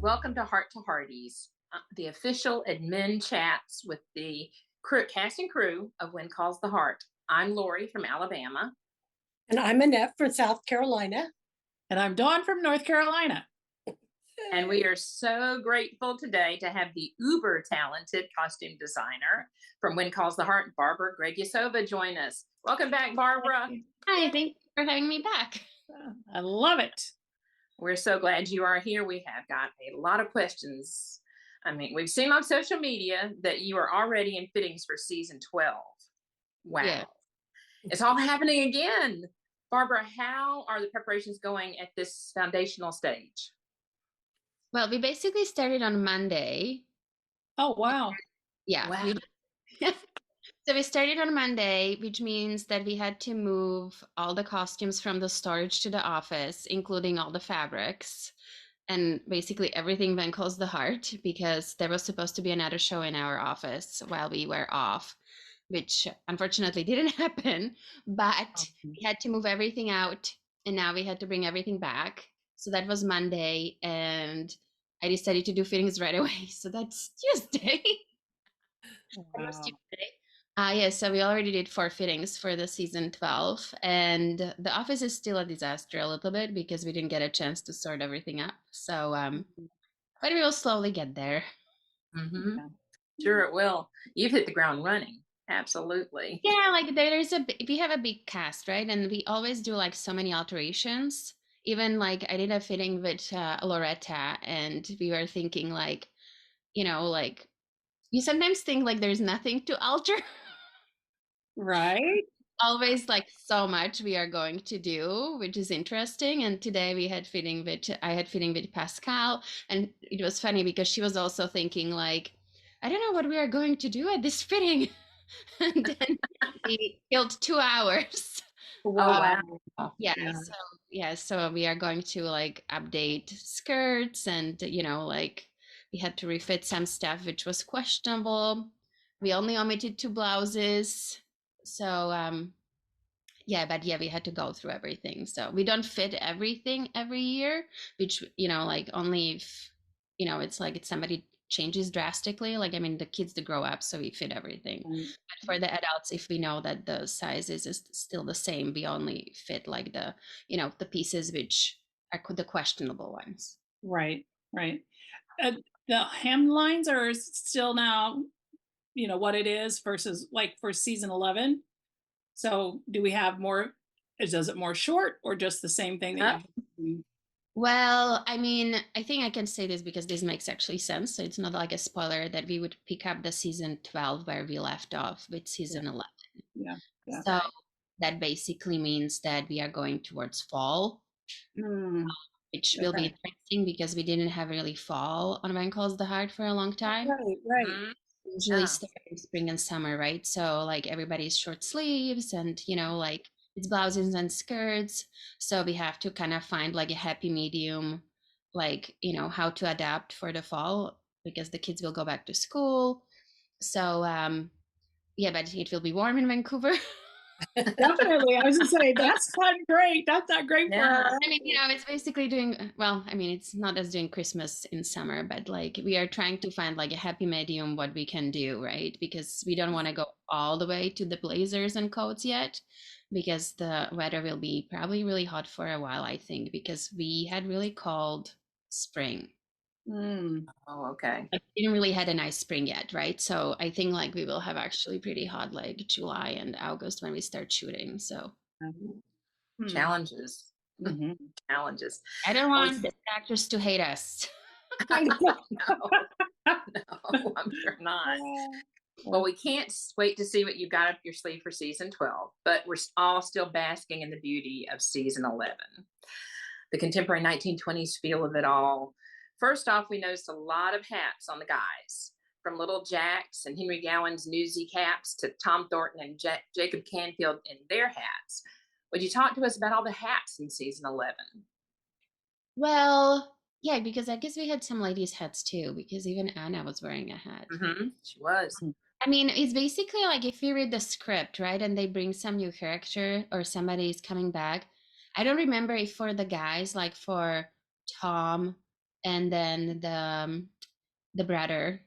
Welcome to Hearties, the official admin chats with the cast and crew of When Calls the Heart. I'm Lori from Alabama. And I'm Annette from South Carolina. And I'm Dawn from North Carolina. And we are so grateful today to have the uber talented costume designer from When Calls the Heart, Barbara Gregusova, join us. Welcome back, Barbara. Hi, thanks for having me back. I love it. We're so glad you are here. We have got a lot of questions. I mean, we've seen on social media that you are already in fittings for season 12. Wow. Yeah. It's all happening again. Barbara, how are the preparations going at this foundational stage? Well, we basically started on Monday. Oh, wow. Yeah. Wow. So we started on Monday, which means that we had to move all the costumes from the storage to the office, including all the fabrics. And basically everything When Calls the Heart, because there was supposed to be another show in our office while we were off, which unfortunately didn't happen. But we had to move everything out, and now we had to bring everything back. So that was Monday, and I decided to do fittings right away. So that's Tuesday. Wow. Yeah, so we already did 4 fittings for the season 12, and the office is still a disaster a little bit because we didn't get a chance to sort everything up. So, but we will slowly get there. Mm-hmm. Yeah. Sure it will. You've hit the ground running. Absolutely. Yeah, like we have a big cast, right? And we always do like so many alterations. Even like I did a fitting with Loretta, and we were thinking like, like you sometimes think like there's nothing to alter. Right. Always like so much we are going to do, which is interesting. And today I had fitting with Pascal, and it was funny because she was also thinking like, I don't know what we are going to do at this fitting. And then we killed 2 hours. Wow. Yeah. So we are going to like update skirts, and like we had to refit some stuff which was questionable. We only omitted 2 blouses. So we had to go through everything. So we don't fit everything every year, which like only if it's like it's somebody changes drastically. Like, I mean, the kids to grow up, so we fit everything. But for the adults, if we know that the sizes is still the same, we only fit like the pieces which are the questionable ones. Right. The hemlines are still now what it is versus like for season 11. So do we have more? Does it more short or just the same thing that Well, I mean, I think I can say this because this makes actually sense. So it's not like a spoiler that we would pick up the season 12 where we left off with season 11. Yeah. So that basically means that we are going towards fall, which will be interesting because we didn't have really fall on When Calls the Heart for a long time. Right. Mm-hmm. Usually starting spring and summer, right? So like everybody's short sleeves and like it's blouses and skirts. So we have to kind of find like a happy medium, like how to adapt for the fall because the kids will go back to school. So but it will be warm in Vancouver. Definitely. I was just saying that's not great. That's not great for her. I mean, it's basically doing well. I mean, it's not as doing Christmas in summer, but like we are trying to find like a happy medium what we can do, right? Because we don't want to go all the way to the blazers and coats yet, because the weather will be probably really hot for a while, I think, because we had really cold spring. Oh, okay. We didn't really had a nice spring yet, right? So I think like we will have actually pretty hot like July and August when we start shooting. So challenges. Challenges. I don't want the actors to hate us. No, I'm sure not. Well, we can't wait to see what you've got up your sleeve for season 12, but we're all still basking in the beauty of season 11. The contemporary 1920s feel of it all. First off, we noticed a lot of hats on the guys, from Little Jack's and Henry Gowan's newsy caps to Tom Thornton and Jacob Canfield in their hats. Would you talk to us about all the hats in season 11? Well, yeah, because I guess we had some ladies' hats too, because even Anna was wearing a hat. She was. I mean, it's basically like if you read the script, right, and they bring some new character or somebody is coming back. I don't remember if for the guys, like for Tom and then the brother,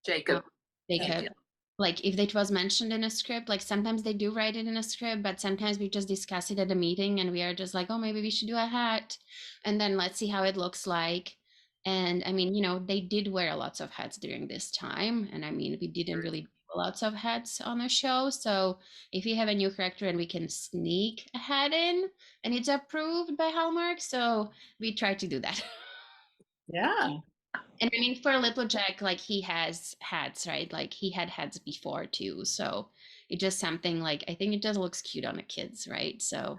Jacob. Jacob. Jacob. Like if it was mentioned in a script, like sometimes they do write it in a script, but sometimes we just discuss it at a meeting and we are just like, oh, maybe we should do a hat and then let's see how it looks like. And I mean, they did wear lots of hats during this time. And I mean, we didn't really do lots of hats on the show. So if we have a new character and we can sneak a hat in and it's approved by Hallmark, so we try to do that. Yeah. And I mean, for Little Jack, like he has hats, right? Like he had hats before too. So it's just something like, I think it just looks cute on the kids, right? So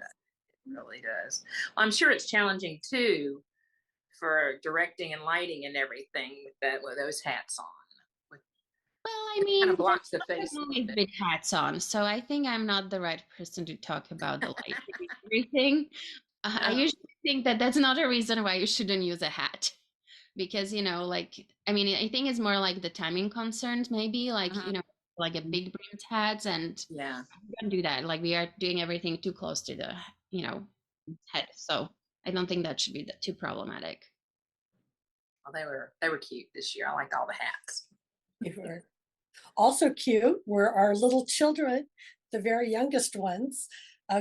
It really does. Well, I'm sure it's challenging too for directing and lighting and everything with those hats on. well, I Kind mean, of blocks the face a little always bit. big hats on. So I think I'm not the right person to talk about the lighting and everything. I No. usually think that that's not a reason why you shouldn't use a hat. Because, like, I mean, I think it's more like the timing concerns, maybe like, like a big brimmed hats, and Yeah. we don't do that. Like we are doing everything too close to the, head. So I don't think that should be too problematic. Well, they were cute this year. I liked all the hats. They were. Also cute were our little children, the very youngest ones,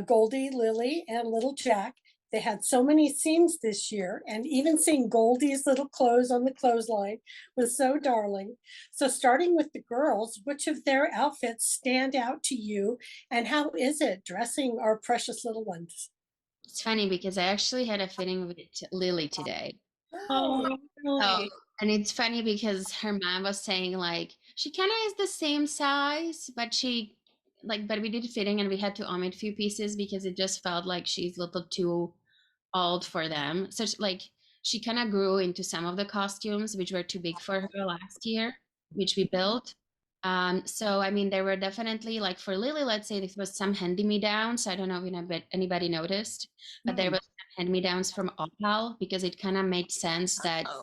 Goldie, Lily, and little Jack. They had so many scenes this year, and even seeing Goldie's little clothes on the clothesline was so darling. So starting with the girls, which of their outfits stand out to you, and how is it dressing our precious little ones? It's funny because I actually had a fitting with Lily today. Oh, So, really? and it's funny because her mom was saying like she kind of is the same size, but but we did fitting and we had to omit a few pieces because it just felt like she's a little too old for them. So like she kind of grew into some of the costumes which were too big for her last year, which we built. So I mean there were definitely like for Lily, let's say there was some hand-me-downs. I don't know if anybody noticed, but there was some hand-me-downs from Opal because it kind of made sense that Oh,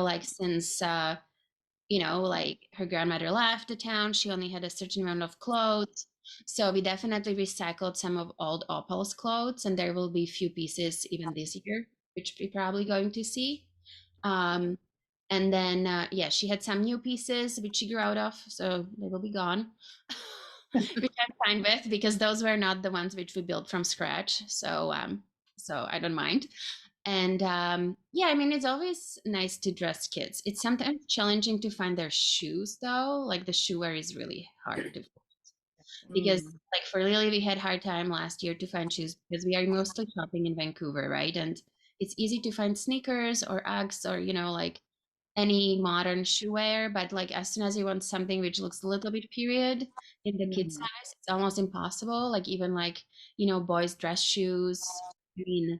like since like her grandmother left the town, she only had a certain amount of clothes. So we definitely recycled some of old Opal's clothes, and there will be few pieces even this year, which we're probably going to see. Um, and then yeah, she had some new pieces which she grew out of, so they will be gone. Which I'm fine with because those were not the ones which we built from scratch. So I don't mind. And yeah, I mean, it's always nice to dress kids. It's sometimes challenging to find their shoes, though. Like the shoe wear is really hard to find because, like, for Lily, we had hard time last year to find shoes because we are mostly shopping in Vancouver, right? And it's easy to find sneakers or Uggs or like any modern shoe wear, but like as soon as you want something which looks a little bit period in the kid size, it's almost impossible. Like even like boys dress shoes. I mean,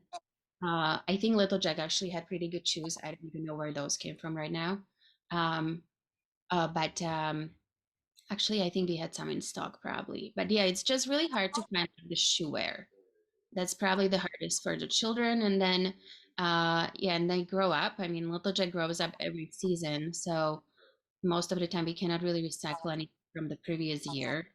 I think Little Jack actually had pretty good shoes. I don't even know where those came from right now. Um, but actually, I think we had some in stock probably. But yeah, it's just really hard to find the shoe wear. That's probably the hardest for the children. And then, yeah, and they grow up. I mean, Little Jack grows up every season. So most of the time, we cannot really recycle anything from the previous year.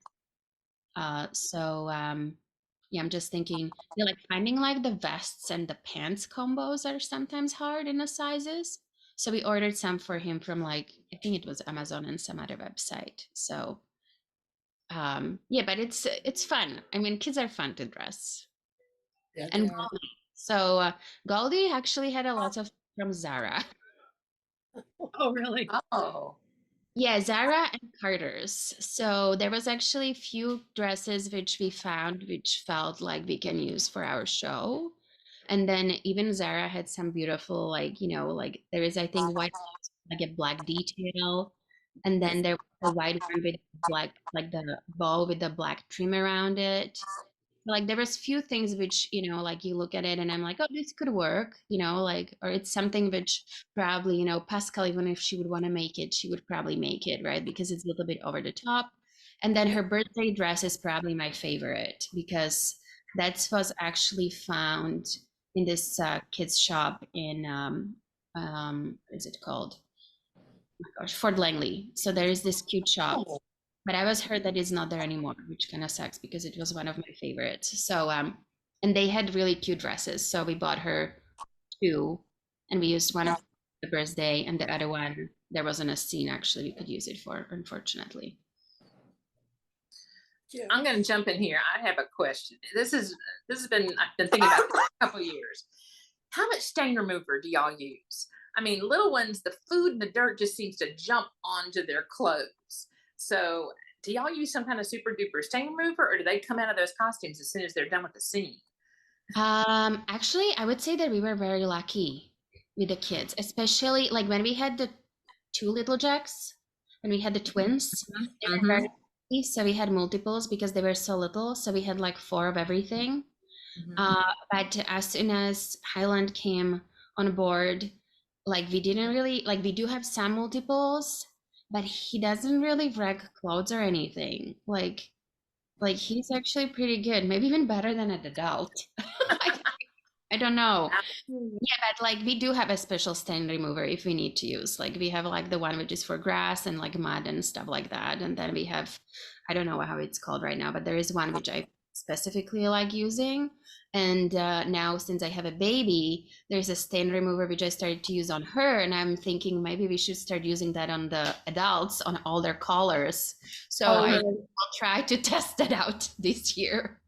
Yeah, I'm just thinking, like finding like the vests and the pants combos are sometimes hard in the sizes. So we ordered some for him from like I think it was Amazon and some other website. So yeah, but it's fun. I mean, kids are fun to dress. Yeah, And they are. Goldie. So Goldie actually had a lot of from Zara. Oh, really? oh, Yeah, Zara and Carter's. So there was actually a few dresses which we found which felt like we can use for our show. And then even Zara had some beautiful like, like there is I think white like a black detail. And then there was a white one with black like the bow with the black trim around it. Like there was few things which like you look at it and I'm like, oh, this could work, like or it's something which probably Pascal, even if she would want to make it, she would probably make it, right? Because it's a little bit over the top. And then her birthday dress is probably my favorite because that was actually found in this kids shop in what is it called, oh my gosh, Fort Langley. So there is this cute shop, Oh, but I was heard that it's not there anymore, which kind of sucks because it was one of my favorites. So and they had really cute dresses, so we bought her two, and we used one of the birthday, and the other one there wasn't a scene actually we could use it for, unfortunately. I'm going to jump in here. I have a question. This has been, I've been thinking about this for a couple of years. How much stain remover do y'all use? I mean, little ones, the food and the dirt just seems to jump onto their clothes. So do y'all use some kind of super duper stain remover, or do they come out of those costumes as soon as they're done with the scene? Actually, I would say that we were very lucky with the kids, especially like when we had the two little Jacks, when we had the twins, they were very lucky. So we had multiples because they were so little. So we had like 4 of everything. But as soon as Hyland came on board, like we didn't really, like we do have some multiples, but he doesn't really wreck clothes or anything. Like he's actually pretty good, maybe even better than an adult. I don't know. Yeah, but like we do have a special stain remover if we need to use. Like we have like the one which is for grass and like mud and stuff like that. And then we have, I don't know how it's called right now, but there is one which I specifically like using. And now since I have a baby, there's a stain remover which I started to use on her. And I'm thinking maybe we should start using that on the adults on all their collars. So I will try to test that out this year.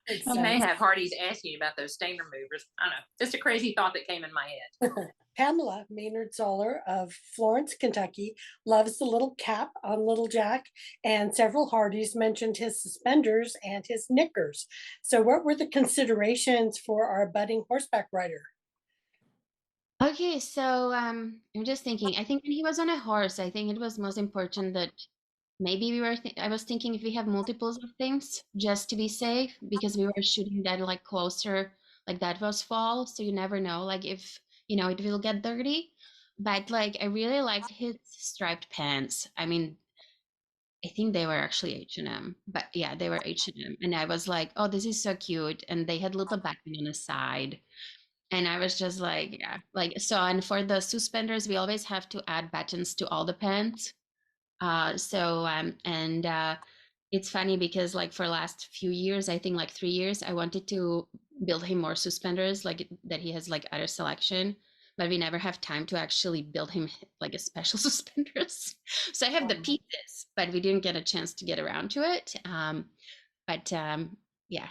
You may have Hearties asking you about those stain removers. I don't know. Just a crazy thought that came in my head. Pamela Maynard Zoller of Florence, Kentucky, loves the little cap on Little Jack, and several Hearties mentioned his suspenders and his knickers. So, what were the considerations for our budding horseback rider? Okay, so I'm just thinking. I think when he was on a horse, I think it was most important that maybe I was thinking if we have multiples of things just to be safe, because we were shooting that like closer, like that was fall, so you never know, like if it will get dirty. But like I really liked his striped pants. I mean, I think they were actually H&M, but yeah, they were H&M, and I was like, oh, this is so cute, and they had little button on the side. And I was just like, yeah, like so. And for the suspenders, we always have to add buttons to all the pants. It's funny because like for last few years, I think like 3 years, I wanted to build him more suspenders, like that he has like other selection, but we never have time to actually build him like a special suspenders. So I have the pieces, but we didn't get a chance to get around to it. Yeah.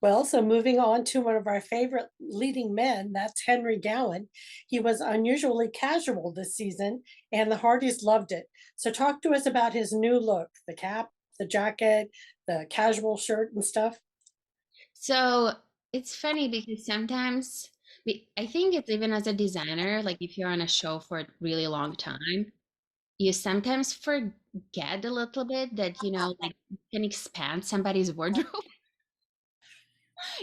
Well, so moving on to one of our favorite leading men, that's Henry Gowan. He was unusually casual this season, and the Hardys loved it. So, talk to us about his new look, the cap, the jacket, the casual shirt, and stuff. So it's funny because sometimes I think it's even as a designer, like if you're on a show for a really long time, you sometimes forget a little bit that, like you can expand somebody's wardrobe.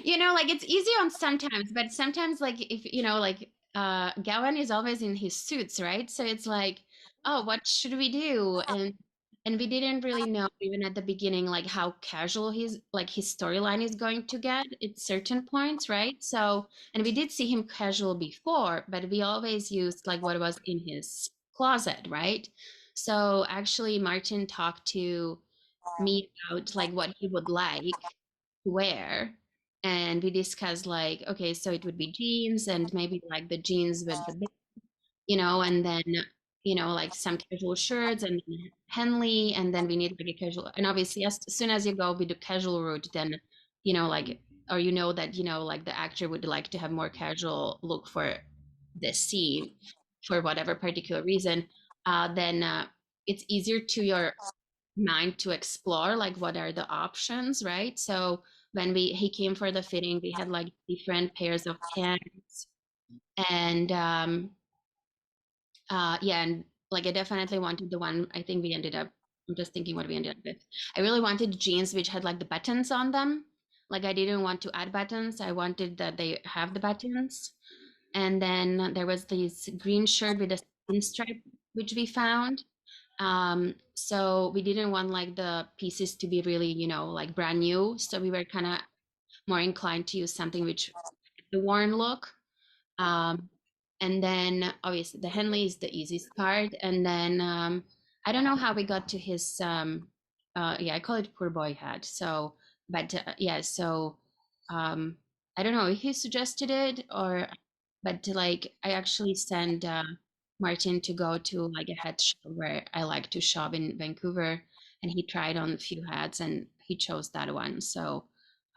Like it's easy on sometimes, but sometimes like if like Gowan is always in his suits, right? So it's like, oh, what should we do? And we didn't really know even at the beginning like how casual his storyline is going to get at certain points, right? So, and we did see him casual before, but we always used like what was in his closet, right? So actually Martin talked to me about like what he would like to wear, and we discussed like, okay, so it would be jeans and maybe like the jeans with the and then like some casual shirts and Henley, and then we need like a casual, and obviously as soon as you go with the casual route, then like, or that like the actor would like to have more casual look for this scene for whatever particular reason, then it's easier to your mind to explore like what are the options, right? So when he came for the fitting, we had like different pairs of pants, and yeah, and like I definitely wanted the one, I think we ended up, I'm just thinking what we ended up with. I really wanted jeans which had like the buttons on them. Like I didn't want to add buttons, I wanted that they have the buttons. And then there was this green shirt with a pinstripe which we found. So we didn't want like the pieces to be really like brand new, so we were kind of more inclined to use something which the worn look. And then obviously the Henley is the easiest part, and then I don't know how we got to his yeah, I call it poor boy hat. So but yeah, so I don't know if he suggested it, or but like I actually sent Martin to go to like a hat show where I like to shop in Vancouver, and he tried on a few hats and he chose that one. So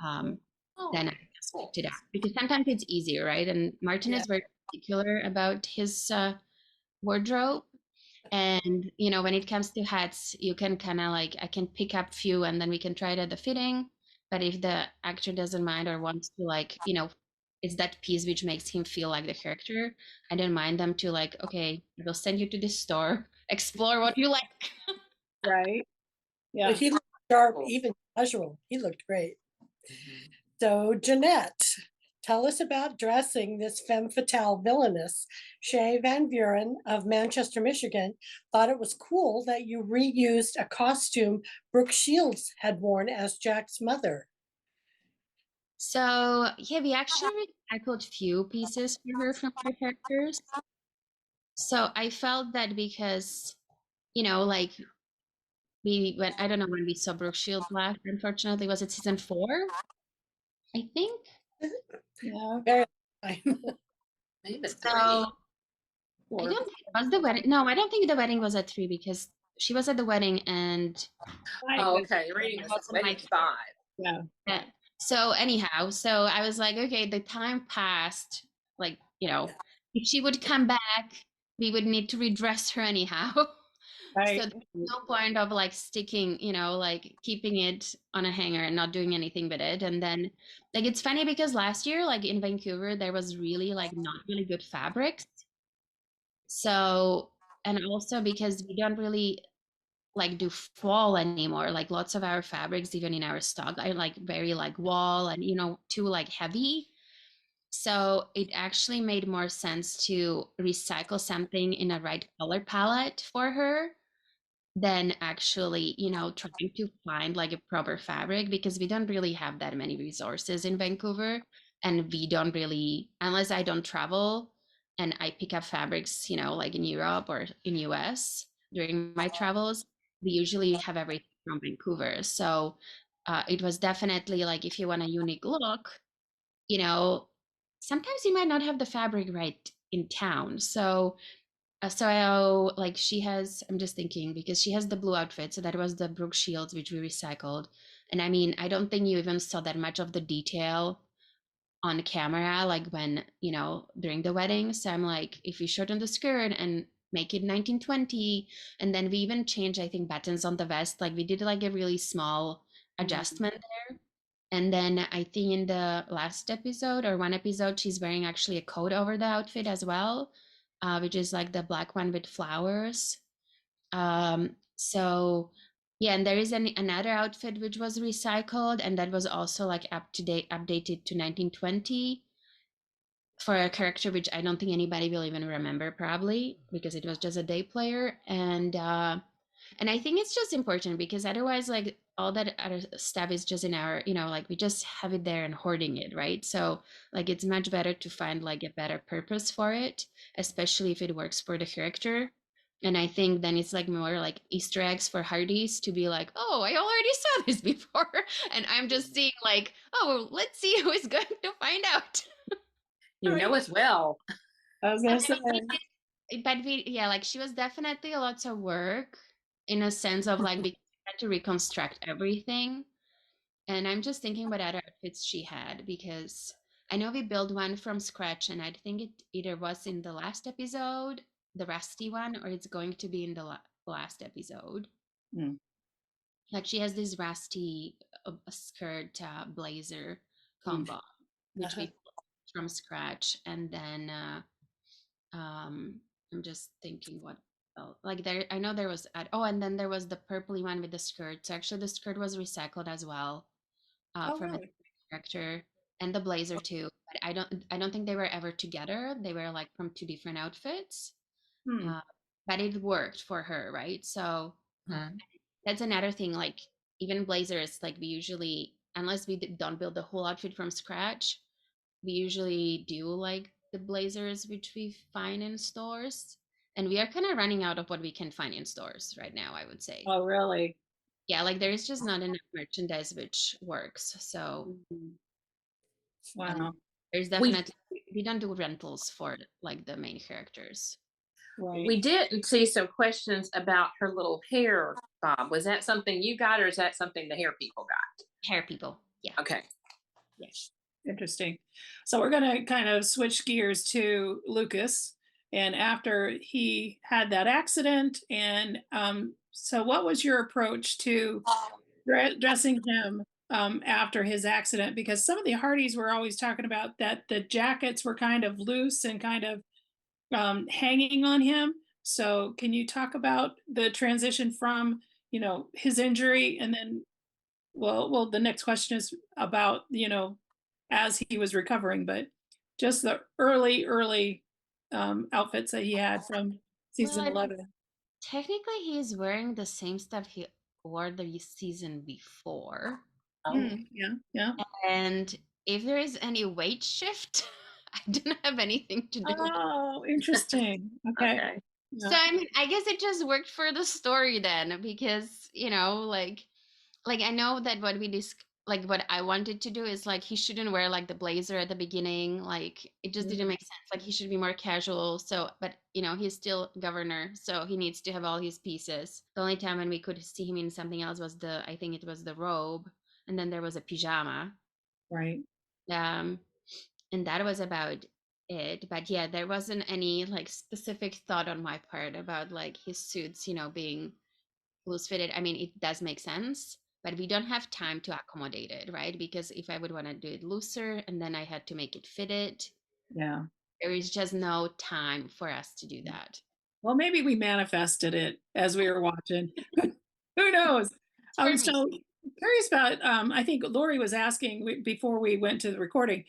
then I just picked it up because sometimes it's easier, right? And Martin Yeah. is very particular about his wardrobe. And when it comes to hats, you can kind of like, I can pick up few and then we can try it at the fitting. But if the actor doesn't mind or wants to like, it's that piece which makes him feel like the character, I don't mind them to like, okay, we'll send you to this store, explore what you like. Right. Yeah. But he looked sharp, even casual. He looked great. So Jeanette, tell us about dressing this femme fatale villainess. Shay Van Buren of Manchester, Michigan, thought it was cool that you reused a costume Brooke Shields had worn as Jack's mother. So yeah, we actually recycled few pieces for her from her characters. So I felt that because, like we went, I don't know when we saw Brooke Shields last, unfortunately, was it season 4? I think. Yeah. Very Maybe So 3. I don't think it was the wedding. No, I don't think the wedding was at 3 because she was at the wedding and Oh, okay. You're reading this. wasn't Wedding like 5. Yeah. yeah. So anyhow, so I was like, okay, the time passed. Like, if she would come back, we would need to redress her anyhow. So Right. there's no point of like sticking, like keeping it on a hanger and not doing anything with it. And then like it's funny because last year, like in Vancouver, there was really like not really good fabrics. So, and also because we don't really like do fall anymore. Like lots of our fabrics, even in our stock, are like very like wall and too like heavy. So it actually made more sense to recycle something in a right color palette for her than actually, trying to find like a proper fabric because we don't really have that many resources in Vancouver. And we don't really, unless I don't travel and I pick up fabrics, like in Europe or in US during my travels, we usually have everything from Vancouver. So it was definitely like if you want a unique look, you know, sometimes you might not have the fabric right in town. So like she has, I'm just thinking because she has the blue outfit. So that was the Brooke Shields, which we recycled. And I mean, I don't think you even saw that much of the detail on camera, like when, during the wedding. So I'm like, if we shorten the skirt and make it 1920, and then we even changed, I think, buttons on the vest. Like we did like a really small adjustment there. And then I think in the last episode or one episode, she's wearing actually a coat over the outfit as well, which is like the black one with flowers. So yeah, and there is another outfit which was recycled, and that was also like up to date, updated to 1920 for a character which I don't think anybody will even remember probably because it was just a day player. And I think it's just important because otherwise like all that other stuff is just in our, like we just have it there and hoarding it, right? So like it's much better to find like a better purpose for it, especially if it works for the character. And I think then it's like more like Easter eggs for Hearties to be like, oh, I already saw this before. And I'm just seeing like, oh, well, let's see who is going to find out. You know as well. I was gonna say. But yeah, like she was definitely a lot of work in a sense of like we had to reconstruct everything. And I'm just thinking what other outfits she had because I know we built one from scratch, and I think it either was in the last episode, the rusty one, or it's going to be in the last episode. Mm. Like she has this rusty skirt blazer combo, which we built from scratch, and then I'm just thinking what else. Like there, I know there was and then there was the purpley one with the skirt. So actually, the skirt was recycled as well from a Really? character, and the blazer too. But I don't think they were ever together. They were like from 2 different outfits. Hmm. But it worked for her, right? So that's another thing. Like even blazers, like we usually, unless we don't build the whole outfit from scratch, we usually do like the blazers which we find in stores, and we are kind of running out of what we can find in stores right now, I would say. Oh, really? Yeah, like there's just not enough merchandise which works. So Wow. there's definitely we don't do rentals for like the main characters. Right. We didn't see some questions about her little hair bob. Was that something you got, or is that something the hair people got? Hair people. Yeah. Okay. Yes. Interesting. So we're going to kind of switch gears to Lucas. And after he had that accident, and so what was your approach to dressing him after his accident? Because some of the Hearties were always talking about that the jackets were kind of loose and kind of hanging on him. So can you talk about the transition from, his injury, and then, well, the next question is about, as he was recovering, but just the early outfits that he had from season Well, 11. technically, he's wearing the same stuff he wore the season before. Yeah, yeah. And if there is any weight shift, I didn't have anything to do. Oh, interesting. Okay. Okay. So Yeah. I mean, I guess it just worked for the story then, because like I know that like what I wanted to do is like he shouldn't wear like the blazer at the beginning. Like it just didn't make sense. Like he should be more casual. So, but he's still governor, so he needs to have all his pieces. The only time when we could see him in something else was I think it was the robe, and then there was a pajama. Right. Um, and that was about it. But yeah, there wasn't any like specific thought on my part about like his suits, being loose fitted. I mean, it does make sense, but we don't have time to accommodate it, right? Because if I would want to do it looser and then I had to make it fitted, Yeah. there is just no time for us to do that. Well, maybe we manifested it as we were watching. Who knows? For me. So curious about, I think Lori was asking before we went to the recording,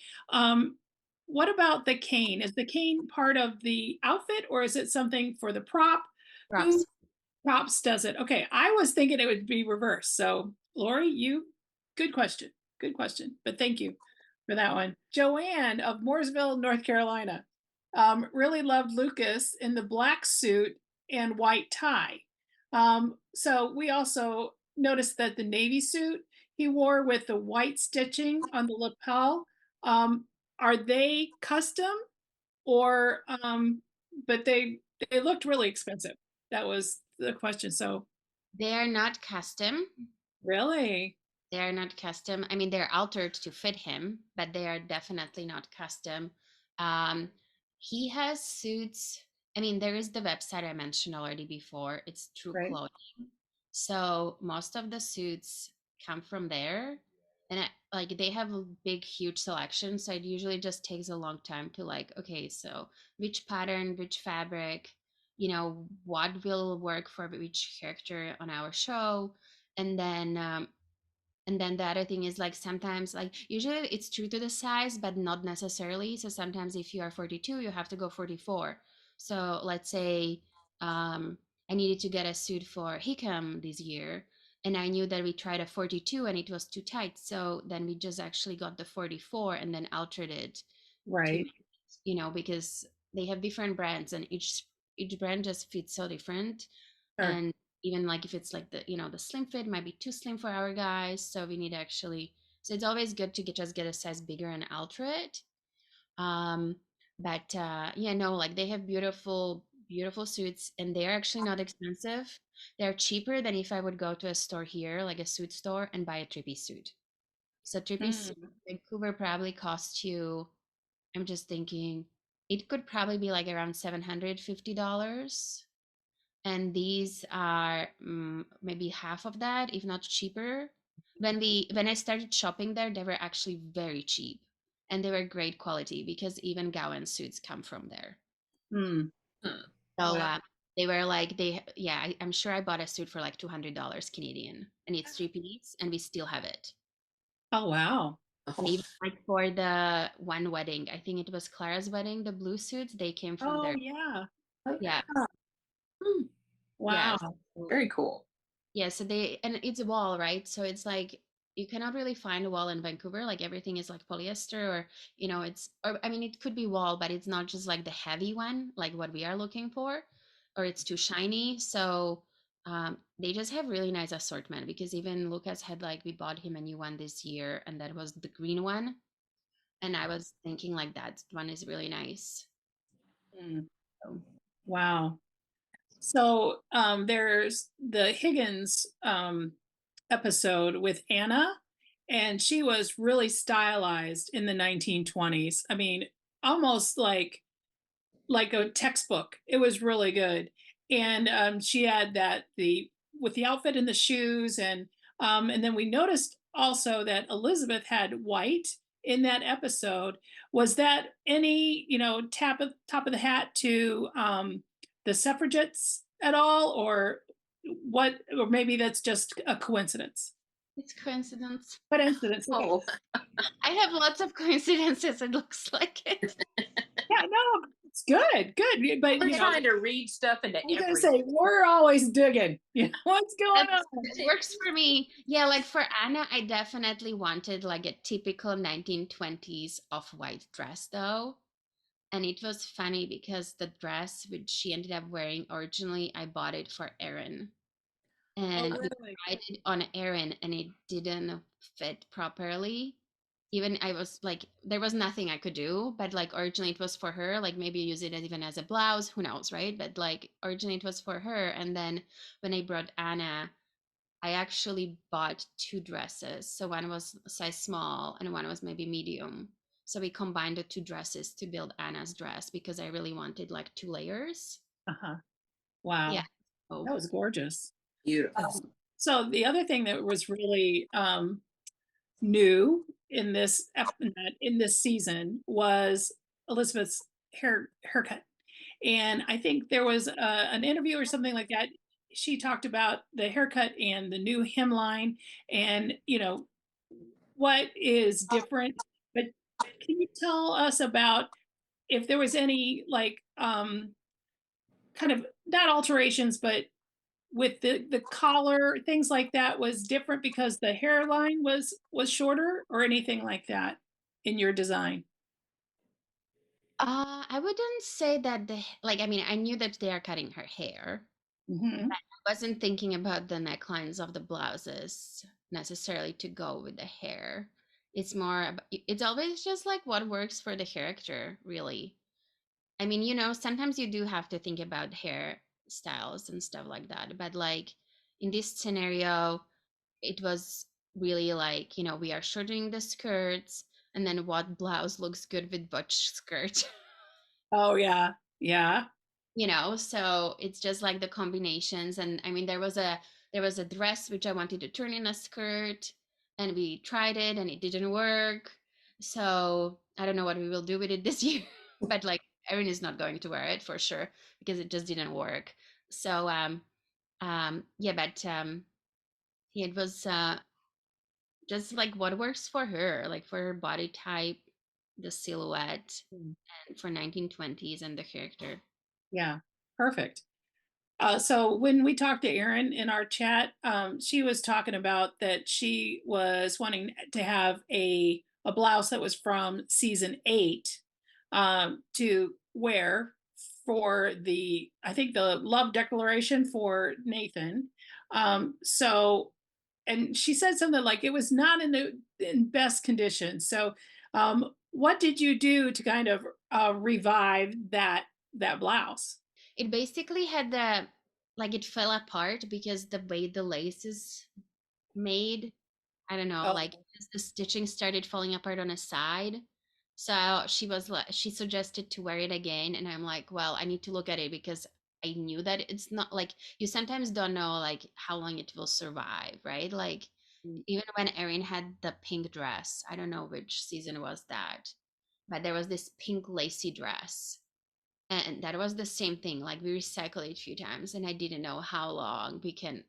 what about the cane? Is the cane part of the outfit, or is it something for the prop? Props. Who props does it? Okay, I was thinking it would be reversed. So Lori, good question. Good question. But thank you for that one. Joanne of Mooresville, North Carolina, really loved Lucas in the black suit and white tie. So we also noticed that the navy suit he wore with the white stitching on the lapel, are they custom, or but they looked really expensive? That was the question. So They are not custom. really, They are not custom. I mean, they're altered to fit him, but they are definitely not custom. Um, he has suits. I mean, there is the website I mentioned already before. It's True right? Clothing. So most of the suits come from there. And like they have a big, huge selection. So it usually just takes a long time to like, okay, so which pattern, which fabric, what will work for which character on our show. And then the other thing is like sometimes like usually it's true to the size, but not necessarily. So sometimes if you are 42, you have to go 44. So let's say I needed to get a suit for Hickam this year, and I knew that we tried a 42 and it was too tight. So then we just actually got the 44 and then altered it to, Right. because they have different brands and each brand just fits so different. Sure. And even like if it's like the slim fit might be too slim for our guys, so we need to actually, so it's always good to just get a size bigger and alter it. But yeah, no, like they have beautiful suits, and they're actually not expensive. They're cheaper than if I would go to a store here, like a suit store, and buy a three-piece suit. So three-piece suit in Vancouver probably cost you, I'm just thinking, it could probably be like around $750, and these are maybe half of that, if not cheaper. When I started shopping there, they were actually very cheap, and they were great quality because even Gowan suits come from there. Hmm. So Wow. they were like I'm sure I bought a suit for like $200 Canadian, and it's three-piece, and we still have it. Oh, wow. Even like for the one wedding, I think it was Clara's wedding, the blue suits, they came from Oh, there. yeah. Yeah. Wow. Yes. Very cool. Yeah, so and it's a wall, right? So it's like you cannot really find a wall in Vancouver. Like everything is like polyester, or or I mean, it could be wall, but it's not just like the heavy one, like what we are looking for, or it's too shiny. So they just have really nice assortment, because even Lucas had like, we bought him a new one this year, and that was the green one, and I was thinking like that one is really nice. Hmm. So, Wow. So there's the Higgins episode with Anna, and she was really stylized in the 1920s. I mean, almost like a textbook. It was really good. And she had that the with the outfit and the shoes, and then we noticed also that Elizabeth had white in that episode. Was that any, top of the hat to the suffragettes at all, or what, or maybe that's just a coincidence? It's coincidence. Coincidence. Okay. Oh, I have lots of coincidences. It looks like it. Yeah, no, it's good, good. But we're trying to read stuff into I'm gonna everything. say we're always digging. What's going That's, on? it works for me. Yeah, like for Anna, I definitely wanted like a typical 1920s off-white dress though. And it was funny because the dress which she ended up wearing originally, I bought it for Erin. And we Really? tried it on Erin and it didn't fit properly. Even I was like, there was nothing I could do, but like originally it was for her, like maybe use it as even as a blouse, who knows, right? But like originally it was for her. And then when I brought Anna, I actually bought two dresses. So one was size small and one was maybe medium. So we combined the two dresses to build Anna's dress because I really wanted like two layers. Uh-huh. Wow. Yeah. Oh, That was gorgeous. Beautiful. So the other thing that was really new in in this season was Elizabeth's haircut. And I think there was an interview or something like that. She talked about the haircut and the new hemline, and what is different. But can you tell us about if there was any like kind of not alterations, but with the collar, things like that was different because the hairline was shorter, or anything like that in your design? I wouldn't say that like, I mean, I knew that they are cutting her hair. Mm-hmm. I wasn't thinking about the necklines of the blouses necessarily to go with the hair. It's more about, it's always just like what works for the character, really. I mean, sometimes you do have to think about hair styles and stuff like that. But like in this scenario, it was really like, we are shortening the skirts, and then what blouse looks good with butch skirt. Oh yeah, yeah. So it's just like the combinations. And I mean, there was a dress which I wanted to turn in a skirt, and we tried it and it didn't work. So I don't know what we will do with it this year, but like Erin is not going to wear it for sure because it just didn't work. So yeah, but yeah, it was just like what works for her, like for her body type, the silhouette, Mm. and for 1920s and the character. Yeah, perfect. So when we talked to Erin in our chat, she was talking about that she was wanting to have a blouse that was from season 8 to wear for I think the love declaration for Nathan. So, and she said something like it was not in best condition. So, what did you do to kind of revive that blouse? It basically had like it fell apart because the way the lace is made, I don't know, Oh, like the stitching started falling apart on a side. So she suggested to wear it again, and I'm like, well, I need to look at it because I knew that it's not like you sometimes don't know like how long it will survive, right? Like mm, even when Erin had the pink dress, I don't know which season was that, but there was this pink lacy dress, and that was the same thing. Like we recycled it a few times and I didn't know how long we can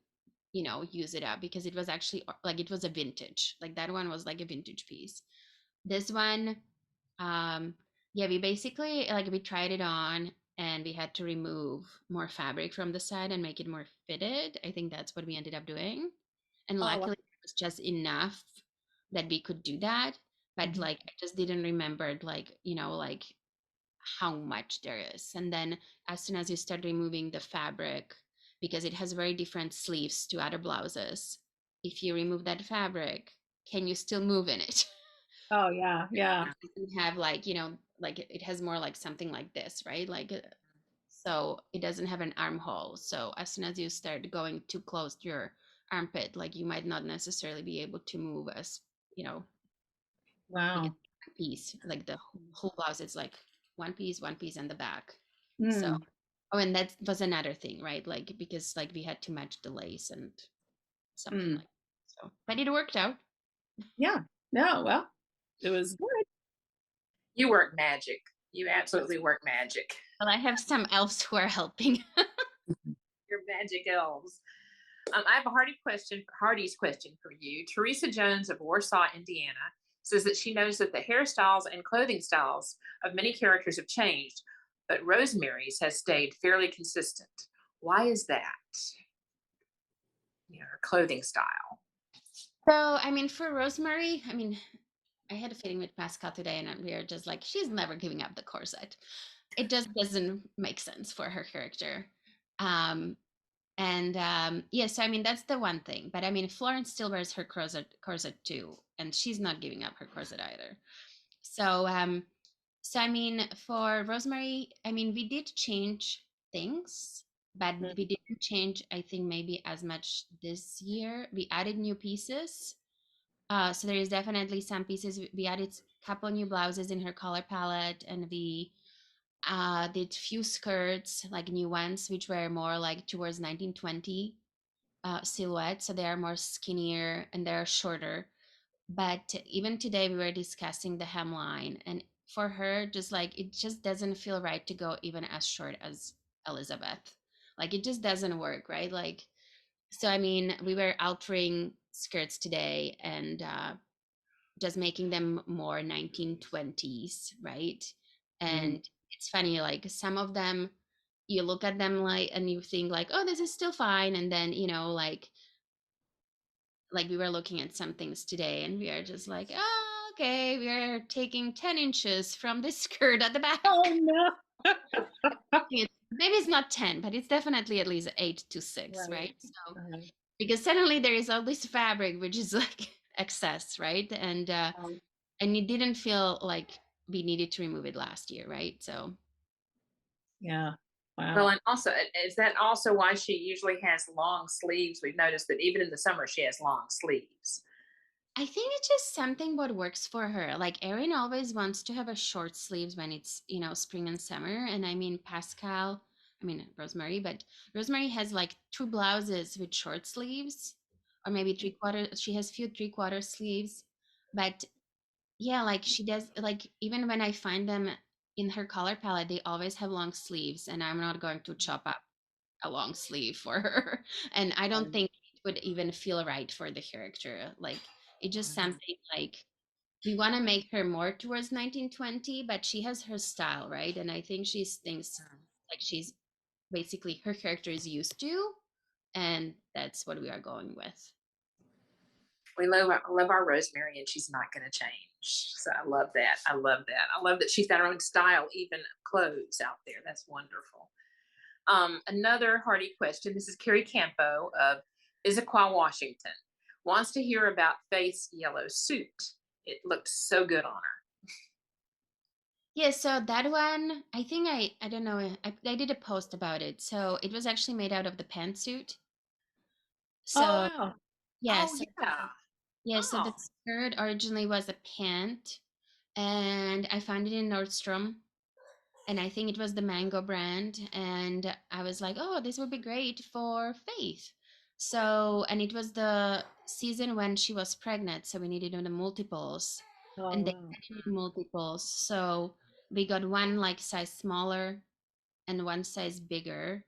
use it up because it was actually like it was a vintage, like that one was like a vintage piece. This one, um yeah, we basically like we tried it on and we had to remove more fabric from the side and make it more fitted. I think that's what we ended up doing, and oh, wow. luckily it was just enough that we could do that. But Mhm. like I just didn't remember like like how much there is. And then as soon as you start removing the fabric, because it has very different sleeves to other blouses, if you remove that fabric, can you still move in it? Oh yeah. It doesn't have like, like it has more like something like this, right? Like so it doesn't have an armhole. So as soon as you start going too close to your armpit, like you might not necessarily be able to move as, you know, like Wow. a piece. Like the whole blouse is like one piece, and the back. So, Mm. oh, and that was another thing, right? Like because like we had to match the lace and something Mm. like that. So, but it worked out. Yeah. No, well, it was good. You work magic. You absolutely work magic. Well, I have some elves who are helping. Your magic elves. I have a Hardy's question for you. Teresa Jones of Warsaw, Indiana, says that she knows that the hairstyles and clothing styles of many characters have changed, but Rosemary's has stayed fairly consistent. Why is that? Her clothing style. So, I mean, for Rosemary, I mean, I had a fitting with Pascal today, and we are just like, she's never giving up the corset. It just doesn't make sense for her character. Yes, I mean, that's the one thing. But I mean, Florence still wears her corset too, and she's not giving up her corset either. So, I mean, for Rosemary, I mean, we did change things, but we didn't change, I think, maybe as much this year. We added new pieces. So there is definitely some pieces. We added a couple new blouses in her color palette, and we did few skirts, like new ones, which were more like towards 1920 silhouette. So they are more skinnier and they're shorter. But even today we were discussing the hemline, and for her, just like it just doesn't feel right to go even as short as Elizabeth. Like it just doesn't work, right? Like, so I mean, we were altering skirts today and just making them more 1920s, right? And it's funny, like some of them, you look at them like and you think like, oh, this is still fine, and then like we were looking at some things today and we are just like, oh, okay, we are taking 10 inches from the skirt at the back. Oh no. Maybe it's not 10, but it's definitely at least 8 to 6, right? So Uh-huh. because suddenly there is all this fabric which is like excess, right? And it didn't feel like we needed to remove it last year, right? So Yeah. Wow. Well, and also, is that also why she usually has long sleeves? We've noticed that even in the summer, she has long sleeves. I think it's just something what works for her. Like Erin always wants to have a short sleeves when it's, spring and summer. And I mean, Rosemary, but Rosemary has like 2 blouses with short sleeves, or maybe 3/4. She has few 3/4 sleeves. But yeah, like she does, like even when I find them in her color palette, they always have long sleeves. And I'm not going to chop up a long sleeve for her. And I don't think it would even feel right for the character. Like it's just something like we want to make her more towards 1920, but she has her style, right? And I think she's thinks like she's basically her character is used to, and that's what we are going with. We love our Rosemary, and she's not going to change. So I love that. I love that. I love that she's got her own style, even clothes out there. That's wonderful. Another Hardy question. This is Carrie Campo of Issaquah, Washington. Wants to hear about Faith's yellow suit. It looked so good on her. Yeah, so that one, I think I don't know, I did a post about it. So it was actually made out of the pantsuit. So Oh wow. yeah, Oh, so yeah. yeah, so the Oh. skirt originally was a pant, and I found it in Nordstrom, and I think it was the Mango brand, and I was like, oh, this would be great for Faith. So, and it was the season when she was pregnant, so we needed the multiples, Oh and they wow. had multiples, so we got one like size smaller and one size bigger.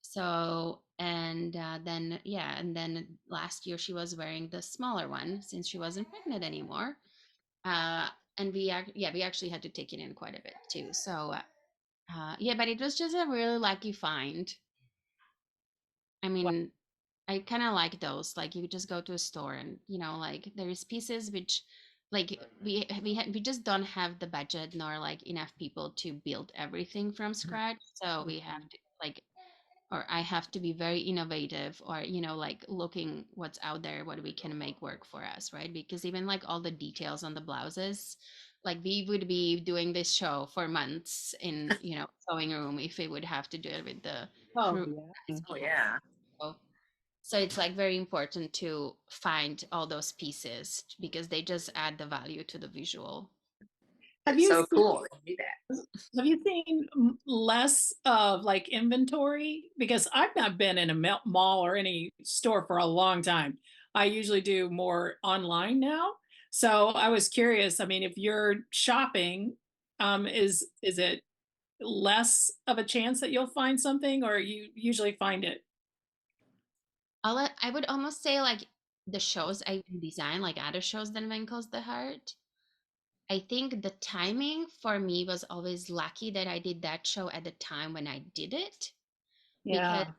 So, and then last year she was wearing the smaller one since she wasn't pregnant anymore. And we actually had to take it in quite a bit too. So, yeah, but it was just a really lucky find. I mean, I kind of like those. Like you just go to a store and like there's pieces which, like we just don't have the budget nor like enough people to build everything from scratch. So we have to like or I have to be very innovative, or, you know, like looking what's out there, what we can make work for us, right? Because even like all the details on the blouses, like we would be doing this show for months in, you know, sewing room if we would have to do it with the Oh, crew. yeah. Oh yeah. So it's like very important to find all those pieces because they just add the value to the visual. Have It's you so seen, cool to do that. have you seen less of like inventory? Because I've not been in a mall or any store for a long time. I usually do more online now. So I was curious. I mean, if you're shopping, is it less of a chance that you'll find something, or you usually find it? I would almost say like the shows I design, like other shows than Winkles the Heart. I think the timing for me was always lucky that I did that show at the time when I did it. Because Yeah.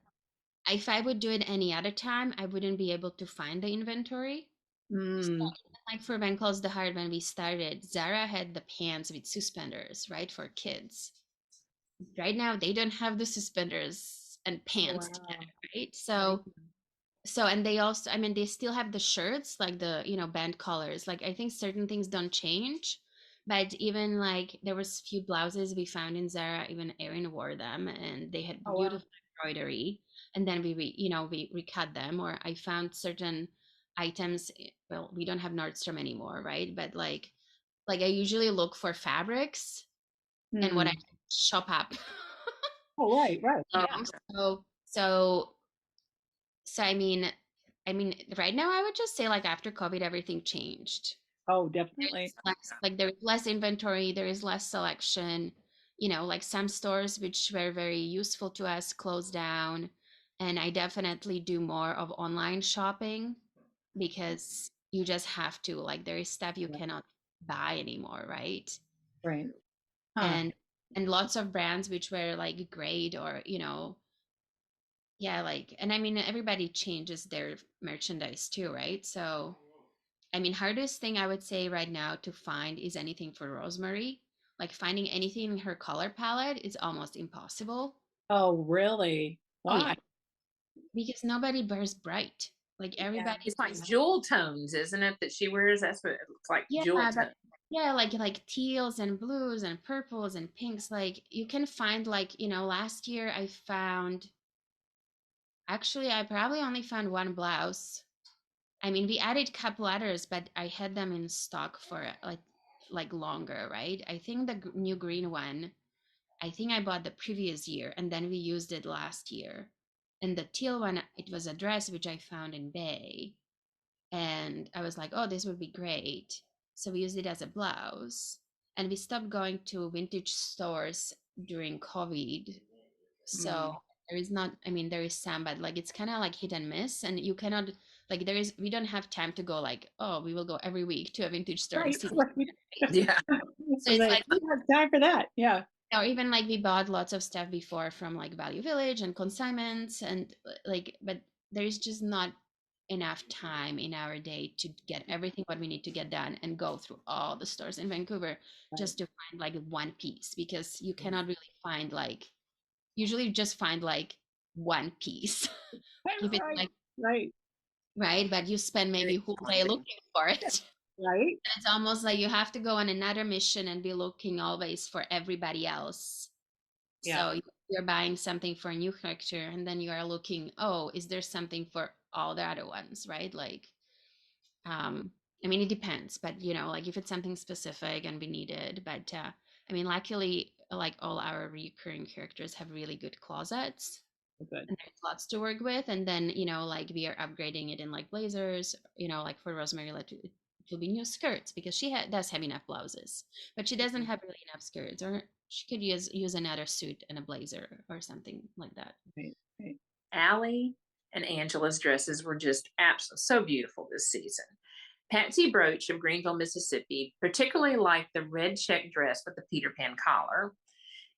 if I would do it any other time, I wouldn't be able to find the inventory. So, Mm. like for Winkles the Heart, when we started, Zara had the pants with suspenders, right, for kids. Right now, they don't have the suspenders and pants together, Wow. right? So and they also, I mean, they still have the shirts, like the, you know, band colors. Like I think certain things don't change, but even like there was few blouses we found in Zara, even Erin wore them and they had Oh, wow. beautiful embroidery. And then you know, we recut them, or I found certain items. Well, we don't have Nordstrom anymore, right? But like I usually look for fabrics and what I Hmm. shop up. Oh, right, right. You Oh, know, so I mean, right now I would just say like after COVID, everything changed. Oh, definitely. There's less, like there is less inventory, there is less selection. You know, like some stores which were very useful to us closed down, and I definitely do more of online shopping because you just have to. Like there is stuff you Yeah, cannot buy anymore, right? right. Huh. And lots of brands which were like great, or you know, yeah, like, and I mean, everybody changes their merchandise too, right? So, I mean, hardest thing I would say right now to find is anything for Rosemary. Like finding anything in her color palette is almost impossible. Oh, really? Oh yeah, Why? because nobody wears bright. Like Yeah. everybody, it's like jewel tones, isn't it? That she wears. That's what it looks like. yeah, Jewel but tone. yeah, like teals and blues and purples and pinks. Like you can find like, you know, last year I found, actually, I probably only found one blouse. I mean, we added couple others, but I had them in stock for like longer, right? I think the new green one, I think I bought the previous year and then we used it last year. And the teal one, it was a dress which I found in Bay. And I was like, oh, this would be great. So we used it as a blouse. And we stopped going to vintage stores during COVID. So Mm. there is not, I mean, there is some, but like it's kind of like hit and miss. And you cannot, like, we don't have time to go like, oh, we will go every week to a vintage store to Right. see. Right. Yeah. So it's like, We have time for that. Yeah. or even like we bought lots of stuff before from like Value Village and consignments and like, but there is just not enough time in our day to get everything what we need to get done and go through all the stores in Vancouver Right. just to find like one piece, because you cannot really find like, usually you just find like one piece. If it's Right. like, Right. right, but you spend maybe a whole day looking for it. Right. It's almost like you have to go on another mission and be looking always for everybody else. Yeah. So you're buying something for a new character and then you are looking, oh, is there something for all the other ones, right? Like, I mean, it depends, but you know, like if it's something specific and we need it, but I mean, luckily, like all our recurring characters have really good closets Good. and there's lots to work with. And then, you know, like we are upgrading it in like blazers, you know, like for Rosemary, like it will be new skirts because she does have enough blouses, but she doesn't have really enough skirts, or she could use another suit and a blazer or something like that. Right. Right. Allie and Angela's dresses were just absolutely so beautiful this season. Patsy Broach of Greenville, Mississippi, particularly liked the red check dress with the Peter Pan collar.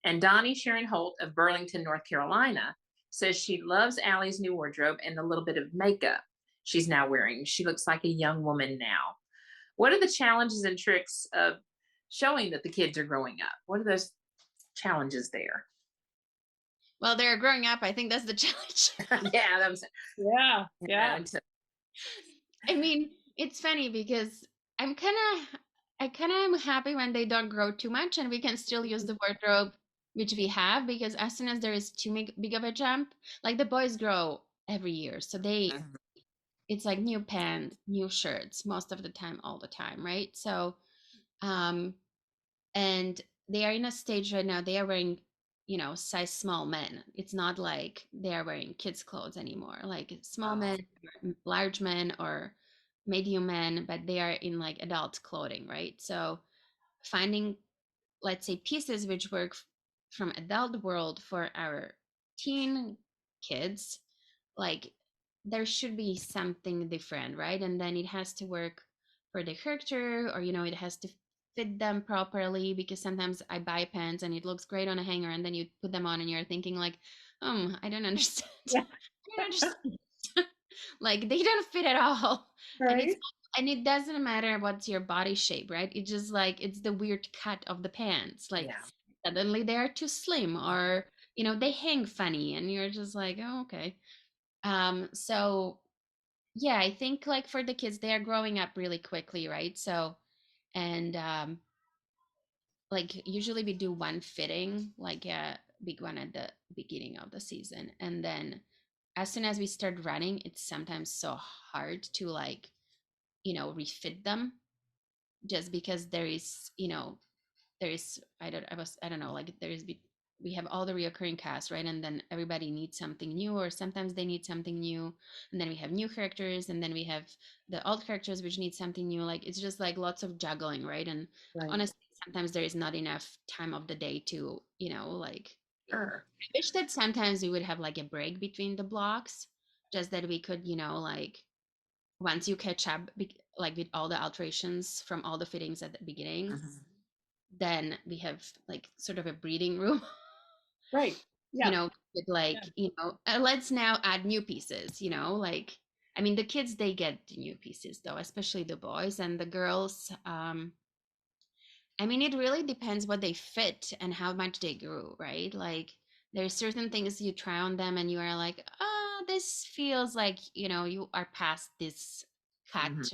And Donnie Sharon Holt of Burlington, North Carolina, says she loves Allie's new wardrobe and the little bit of makeup she's now wearing. She looks like a young woman now. What are the challenges and tricks of showing that the kids are growing up? What are those challenges there? Well, they're growing up. I think that's the challenge. Yeah, that was, Yeah, yeah. I mean, it's funny because I'm kind of I kind of am happy when they don't grow too much and we can still use the wardrobe which we have, because as soon as there is too big of a jump, like the boys grow every year, so Mhm. it's like new pants, new shirts most of the time, all the time, right? So um and they are in a stage right now, they are wearing, size small men. It's not like they are wearing kids clothes anymore, like small Oh, men, large men, or medium men, but they are in like adult clothing, right? So finding, let's say, pieces which work from adult world for our teen kids, like there should be something different, right? And then it has to work for the character, or it has to fit them properly, because sometimes I buy pants and it looks great on a hanger, and then you put them on and you're thinking like, I don't understand. Yeah. I don't understand. Like they don't fit at all. Right. And it doesn't matter what's your body shape, right? It's just like it's the weird cut of the pants. Like yeah. suddenly they are too slim, or they hang funny, and you're just like, oh, okay. So yeah, I think like for the kids, they are growing up really quickly, right? So, and like usually we do one fitting, like a big one at the beginning of the season, and then as soon as we start running, it's sometimes so hard to like refit them, just because there is I don't know, like we have all the reoccurring cast, right? And then everybody needs something new, or sometimes they need something new, and then we have new characters, and then we have the old characters which need something new. Like it's just like lots of juggling, right? And Right. honestly, sometimes there is not enough time of the day to like, Sure. I wish that sometimes we would have like a break between the blocks, just that we could like, once you catch up like with all the alterations from all the fittings at the beginning, Mhm. then we have like sort of a breathing room, Right. Yeah. with like, let's now add new pieces, like, I mean, the kids, they get the new pieces though, especially the boys. And the girls, I mean, it really depends what they fit and how much they grew, right? Like there's certain things you try on them and you are like, this feels like, you are past this cut. Mhm.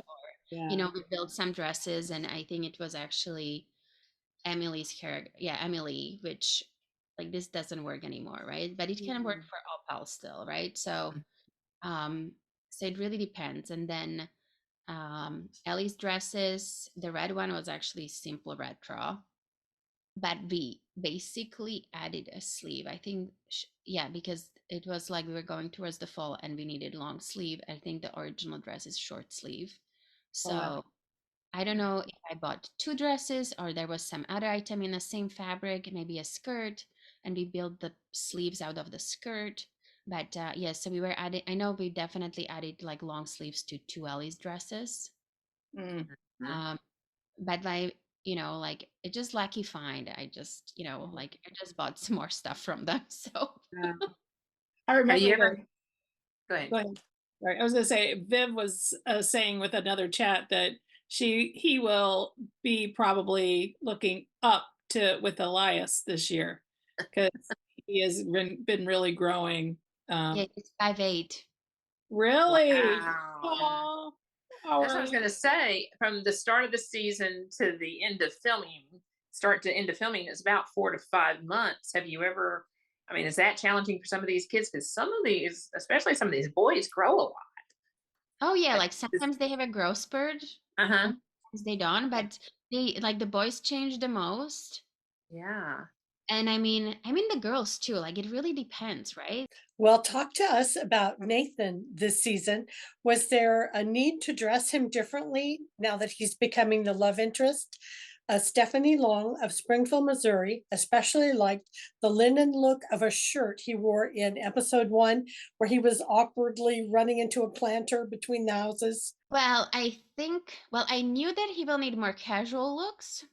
Yeah. We built some dresses, and I think it was actually Emily's character, yeah, Emily, which like this doesn't work anymore, right? But it can work for Opal still, right? So um so it really depends. And then Ellie's dresses, the red one was actually simple retro, but we basically added a sleeve, I think. Yeah, because it was like we were going towards the fall and we needed long sleeve. I think the original dress is short sleeve, Oh, wow. so I don't know if I bought two dresses or there was some other item in the same fabric, maybe a skirt, and we built the sleeves out of the skirt. But yeah, so we were adding, I know we definitely added like long sleeves to two Ellie's dresses. Mm. Mhm. Um, but by, like it's just lucky find. I just, like I just bought some more stuff from them. So Yeah. I Have remember you the, ever? Go ahead. Go ahead. Right. I was gonna say Viv was saying with another chat that he will be probably looking up to with Elias this year, because he has been really growing. yeah, it's 5'8". Really? Wow. Oh, That's what I was going to say. From the start of the season to the end of filming, start to end of filming, is about 4 to 5 months. Have you ever? I mean, is that challenging for some of these kids? Because some of these, especially some of these boys, grow a lot. Oh yeah, Like, like sometimes they have a growth spurt uh-huh. and sometimes they don't, but they like the boys change the most. Yeah. And I mean the girls too. Like it really depends, right? well, talk to us about Nathan this season. Was there a need to dress him differently now that he's becoming the love interest? Stephanie Long of Springfield, Missouri, especially liked the linen look of a shirt he wore in episode 1, where he was awkwardly running into a planter between the houses. Well, I knew that he will need more casual looks.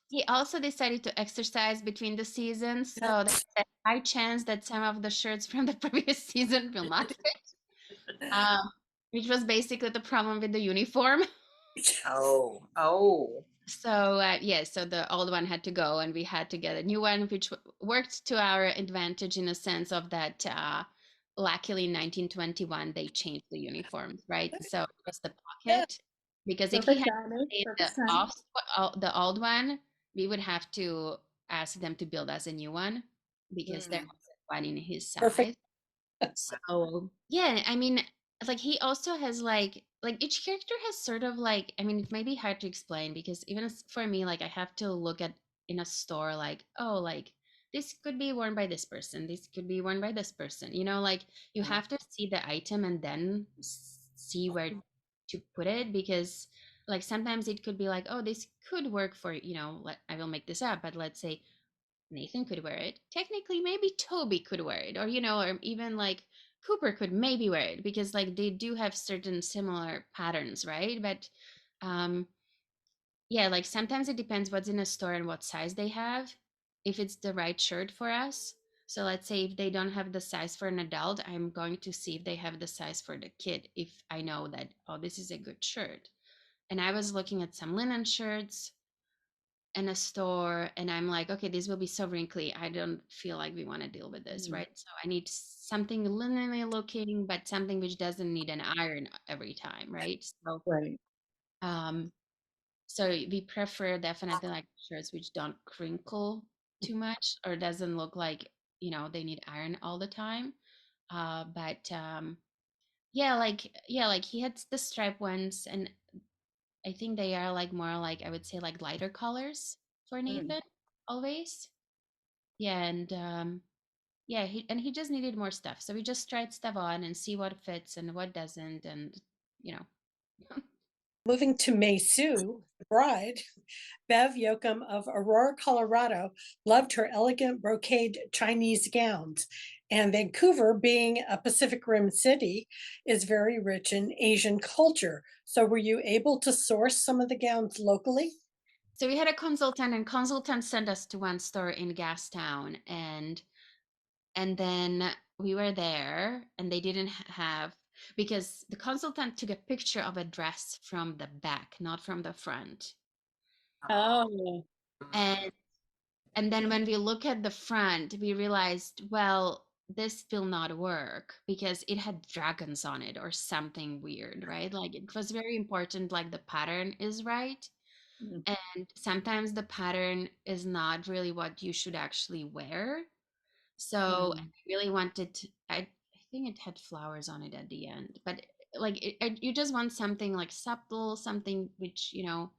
He also decided to exercise between the seasons, so there's a high chance that some of the shirts from the previous season will not fit. Which was basically the problem with the uniform. Oh. Oh. So yeah, so the old one had to go, and we had to get a new one, which worked to our advantage in a sense of that. Luckily, in 1921, they changed the uniforms, right? So it was the Yeah, pocket, because if he Perfect had timing. stayed Perfect timing. the old one, we would have to ask them to build us a new one because there Mm. wasn't one in his perfect. size. So yeah, I mean, like he also has like each character has sort of like, I mean, it may be hard to explain because even for me, like I have to look at in a store like, oh, like this could be worn by this person, this could be worn by this person, you know, like you Yeah. have to see the item and then see where to put it, because like sometimes it could be like, oh, this could work for, you know, I will make this up, but let's say Nathan could wear it. Technically, maybe Toby could wear it, or you know, or even like Cooper could maybe wear it because like they do have certain similar patterns, right? But um yeah, like sometimes it depends what's in a store and what size they have, if it's the right shirt for us. So let's say if they don't have the size for an adult, I'm going to see if they have the size for the kid if I know that, oh, this is a good shirt. And I was looking at some linen shirts in a store, and I'm like, okay, this will be so wrinkly. I don't feel like we want to deal with this, right? So I need something linen looking, but something which doesn't need an iron every time, right? So Right. um so we prefer definitely like shirts which don't crinkle too much or doesn't look like, you know, they need iron all the time. But yeah, like he had the stripe ones, and I think they are like more like, I would say like lighter colors for Mm. Nathan always. Yeah, and yeah, he just needed more stuff. So we just tried stuff on and see what fits and what doesn't, and you know. Moving to Mei Sou, the bride, Bev Yoakum of Aurora, Colorado, loved her elegant brocade Chinese gowns. And Vancouver, being a Pacific Rim city, is very rich in Asian culture. So, were you able to source some of the gowns locally? So we had a consultant, and consultant sent us to one store in Gastown, and then we were there, and they didn't have, because the consultant took a picture of a dress from the back, not from the front. Oh, And and then when we look at the front, we realized, well, this will not work because it had dragons on it or something weird, right? Like it was very important, like the pattern is right. mm, And sometimes the pattern is not really what you should actually wear. So I mm. really wanted to, I think it had flowers on it at the end, but like you just want something like subtle, something which, you know,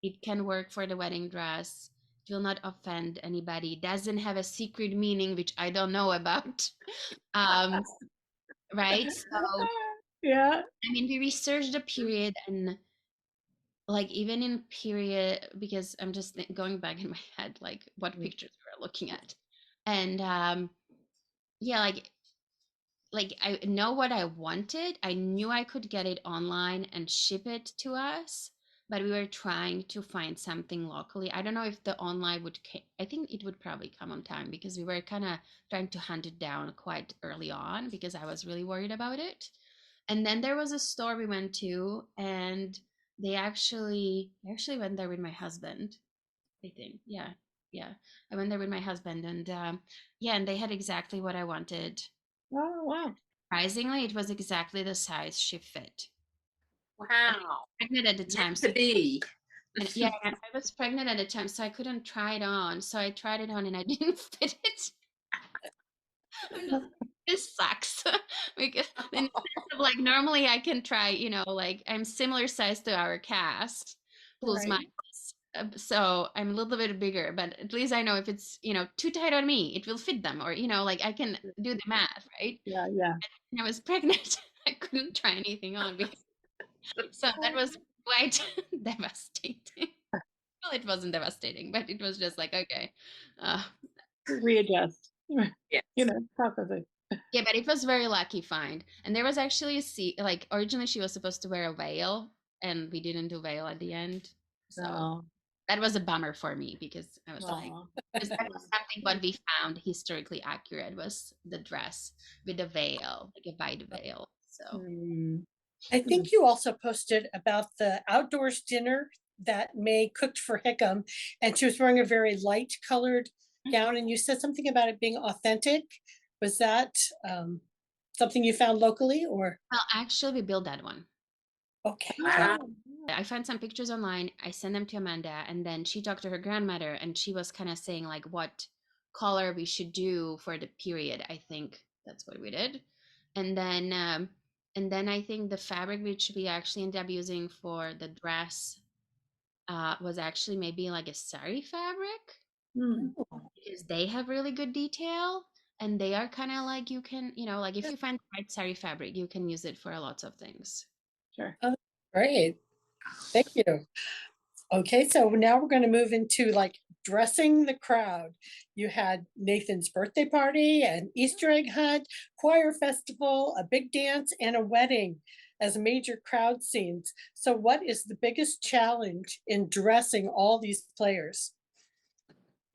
it can work for the wedding dress. It will not offend anybody. Doesn't have a secret meaning, which I don't know about. Um, right? So, Yeah. I mean, we researched the period, and like even in period, because I'm just going back in my head, like what Mm. pictures we were looking at. And yeah, like I know what I wanted. I knew I could get it online and ship it to us, but we were trying to find something locally. I don't know if the online would I think it would probably come on time because we were kind of trying to hunt it down quite early on because I was really worried about it. And then there was a store we went to, and I actually went there with my husband, I think. Yeah. Yeah. I went there with my husband, and yeah, and they had exactly what I wanted. Oh, wow. Surprisingly, it was exactly the size she fit. And I was Wow. pregnant at the time, Meant so to be. and yeah, I was pregnant at the time, so I couldn't try it on. So I tried it on, and I didn't fit it. I'm just like, this sucks because in the sense of like normally I can try, you know, like I'm similar size to our cast, plus Right. minus. So I'm a little bit bigger, but at least I know if it's, you know, too tight on me, it will fit them, or you know, like I can do the math, right? Yeah, yeah. And I was pregnant. I couldn't try anything on because so that was quite devastating. Well, it wasn't devastating, but it was just like, okay. Uh, Readjust. Yes. You know, processing. yeah, but it was very lucky find. And there was actually a like originally she was supposed to wear a veil, and we didn't do veil at the end. So Oh, that was a bummer for me because I was like, oh. because that was something what we found historically accurate was the dress with a veil, like a white veil. So Mm. I think you also posted about the outdoors dinner that May cooked for Hickam, and she was wearing a very light colored gown, and you said something about it being authentic. Was that something you found locally, or? Well, actually, we built that one. Okay. Wow. I found some pictures online. I sent them to Amanda, and then she talked to her grandmother, and she was kind of saying like what color we should do for the period. I think that's what we did, and then I think the fabric which we actually ended up using for the dress was actually maybe like a sari fabric because they have really good detail, and they are kind of like you can like if you find the right sari fabric, you can use it for lots of things. Sure. Oh, great. Thank you. Okay, so now we're going to move into like dressing the crowd. You had Nathan's birthday party, an Easter egg hunt, choir festival, a big dance, and a wedding as major crowd scenes. So what is the biggest challenge in dressing all these players?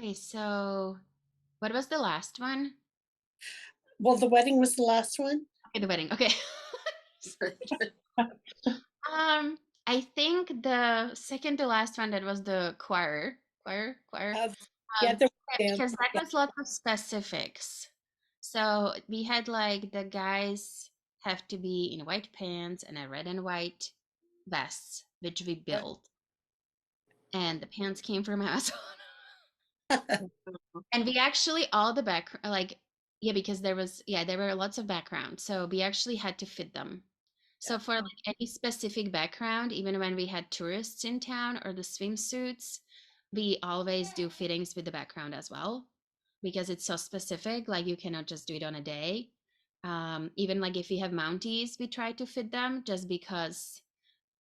Okay, so what was the last one? Well, the wedding was the last one. Okay, the wedding. Okay. I think the second to last one that was the choir. Uh, yeah, Um, the yeah, dance. because that Yeah, was lots of specifics. So we had like the guys have to be in white pants and a red and white vests, which we built, and the pants came from Amazon. And we actually all the back like yeah, because there were lots of background, so we actually had to fit them. So for like any specific background, even when we had tourists in town or the swimsuits, we always do fittings with the background as well because it's so specific. Like you cannot just do it on a day. Even like if we have mounties, we try to fit them just because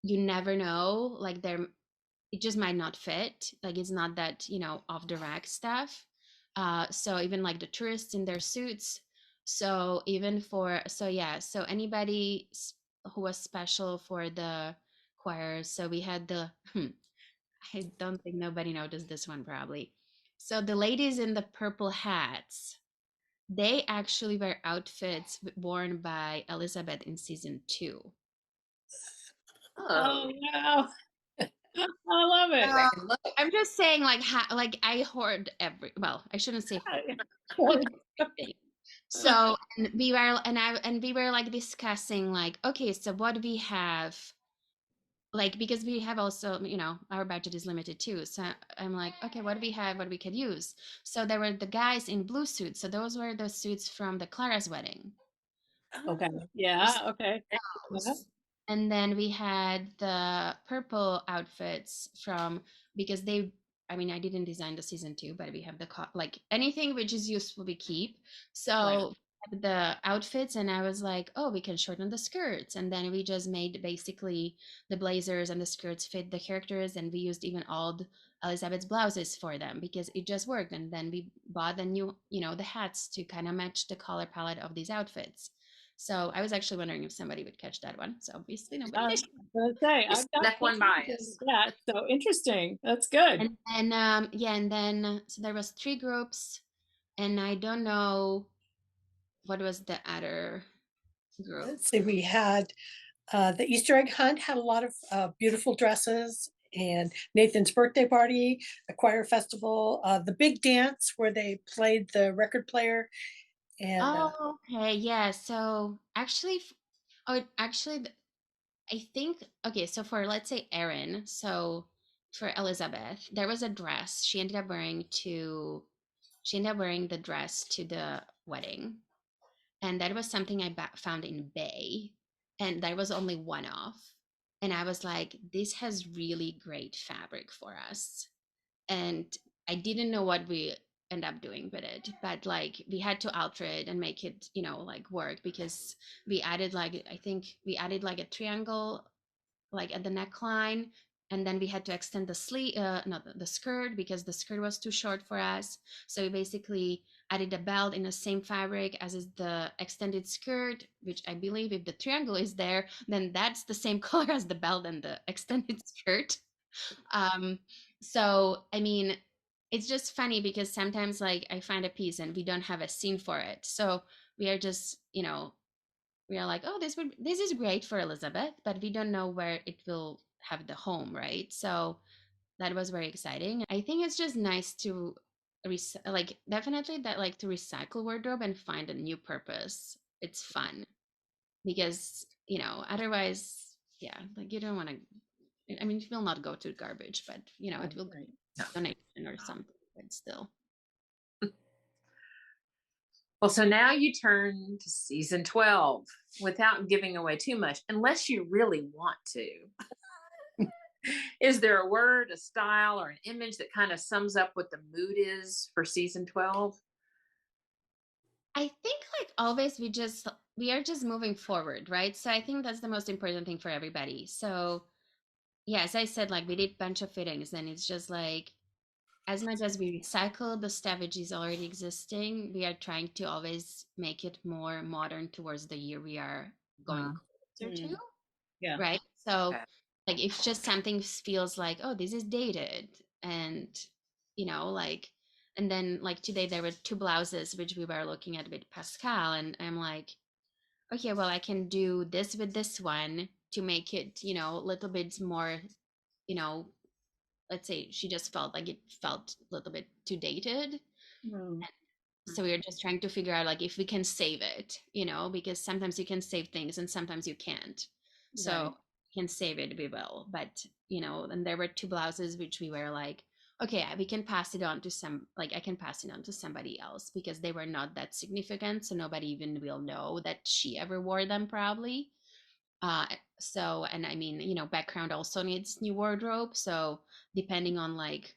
you never know. Like it just might not fit. Like it's not that off the rack stuff. So even like the tourists in their suits. So even for so anybody who was special for the choir. So we had I don't think nobody noticed this one probably. So the ladies in the purple hats, they actually were outfits worn by Elizabeth in season 2. Oh, wow. I love it. I'm just saying, like, like I hoard well, I shouldn't say hoard everything. So and we were like discussing like, okay, so what do we have? Like, because we have also, our budget is limited too. So I'm like, okay, what do we have? What we could use? So there were the guys in blue suits. So those were the suits from the Clara's wedding. Okay. Yeah. Okay. And then we had the purple outfits from because I mean, I didn't design the season 2, but we have like anything which is useful we keep. So the outfits, and I was like, oh, we can shorten the skirts, and then we just made basically the blazers and the skirts fit the characters, and we used even old Elizabeth's blouses for them because it just worked. And then we bought the new, the hats to kind of match the color palette of these outfits. So I was actually wondering if somebody would catch that one. So obviously nobody did. I've got Snuck one bias. Yeah, so interesting. That's good. And then so there was 3 groups, and I don't know what was the other group. let's see. We had the Easter egg hunt had a lot of beautiful dresses, and Nathan's birthday party, a choir festival, the big dance where they played the record player, and Oh, okay, yeah. So actually, I think okay. So for let's say Erin, so for Elizabeth, there was a dress she ended up wearing to. She ended up wearing the dress to the wedding, and that was something I found in Bay, and that was only one off. And I was like, this has really great fabric for us. And I didn't know what we end up doing with it, but like we had to alter it and make it, like work because we added like I think we added like a triangle like at the neckline, and then we had to extend the sleeve not the skirt because the skirt was too short for us. So we basically added a belt in the same fabric as is the extended skirt, which I believe if the triangle is there, then that's the same color as the belt and the extended skirt. So I mean, it's just funny because sometimes like I find a piece and we don't have a scene for it, so we are just we are like, oh, this is great for Elizabeth, but we don't know where it will have the home, right? So that was very exciting. I think it's just nice to like definitely that like to recycle wardrobe and find a new purpose. It's fun because otherwise, yeah, like you don't want to. I mean, it will not go to garbage, but it will Right. donation or something. But still. Well, so now you turn to season 12 without giving away too much, unless you really want to. Is there a word, a style, or an image that kind of sums up what the mood is for season 12? I think like always we are just moving forward, right? So I think that's the most important thing for everybody. So yeah, as I said, like we did a bunch of fittings and it's just like as much as we recycle the stuff which is already existing, we are trying to always make it more modern towards the year we are going closer to. Yeah. Right. So Okay. like if just something feels like, oh, this is dated and like and then like today there were two blouses which we were looking at with Pascal and I'm like, okay, well I can do this with this one to make it, a little bit more, let's say she just felt like it felt a little bit too dated. So we were just trying to figure out like if we can save it, because sometimes you can save things and sometimes you can't. So Right. can save it, we will. But and there were two blouses which we were like, okay, we can pass it on to I can pass it on to somebody else because they were not that significant. So nobody even will know that she ever wore them probably. So, and I mean, background also needs new wardrobe. So depending on like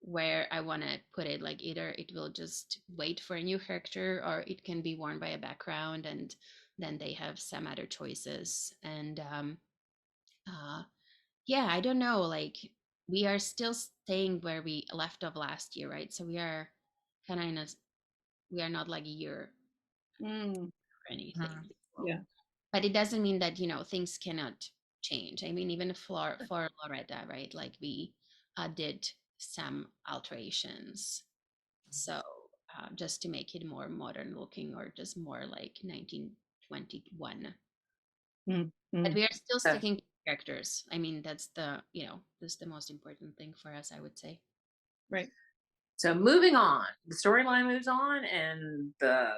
where I want to put it, like either it will just wait for a new character or it can be worn by a background and then they have some other choices. And yeah, I don't know, like we are still staying where we left off last year, right? So we are kind of in a, we are not like a year or anything. Yeah. But it doesn't mean that, things cannot change. I mean, even for Loretta, right? Like we did some alterations. So just to make it more modern looking or just more like 1921. But we are still Okay. sticking to characters. I mean, that's the most important thing for us, I would say. Right. So moving on, the storyline moves on, and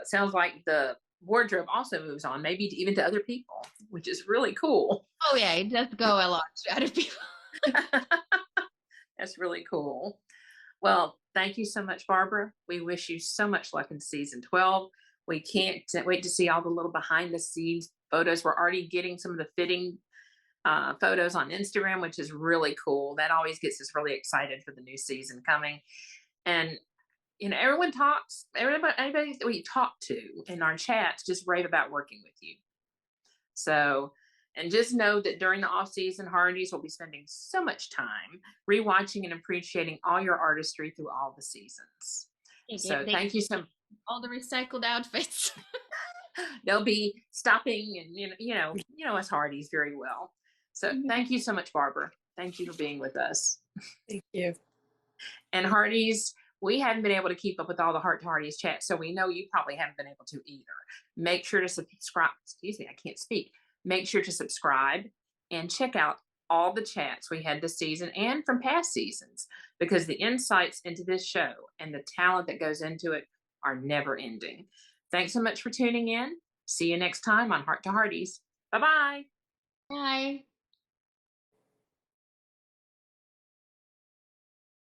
sounds like the wardrobe also moves on, maybe even to other people, which is really cool. Oh yeah, it does go a lot to other people. That's really cool. Well, thank you so much, Barbara. We wish you so much luck in season 12. We can't wait to see all the little behind the scenes photos. We're already getting some of the fitting photos on Instagram, which is really cool. That always gets us really excited for the new season coming. And anybody that we talk to in our chats just rave about working with you. So, and just know that during the off season, Hearties will be spending so much time rewatching and appreciating all your artistry through all the seasons. So thank you so much. All the recycled outfits. They'll be stopping and you know us Hearties very well. So thank you so much, Barbara. Thank you for being with us. Thank you. And Hearties, we haven't been able to keep up with all the Heart to Hearties chats, so we know you probably haven't been able to either. Make sure to subscribe. Excuse me, I can't speak. Make sure to subscribe and check out all the chats we had this season and from past seasons, because the insights into this show and the talent that goes into it are never ending. Thanks so much for tuning in. See you next time on Heart to Hearties. Bye-bye. Bye.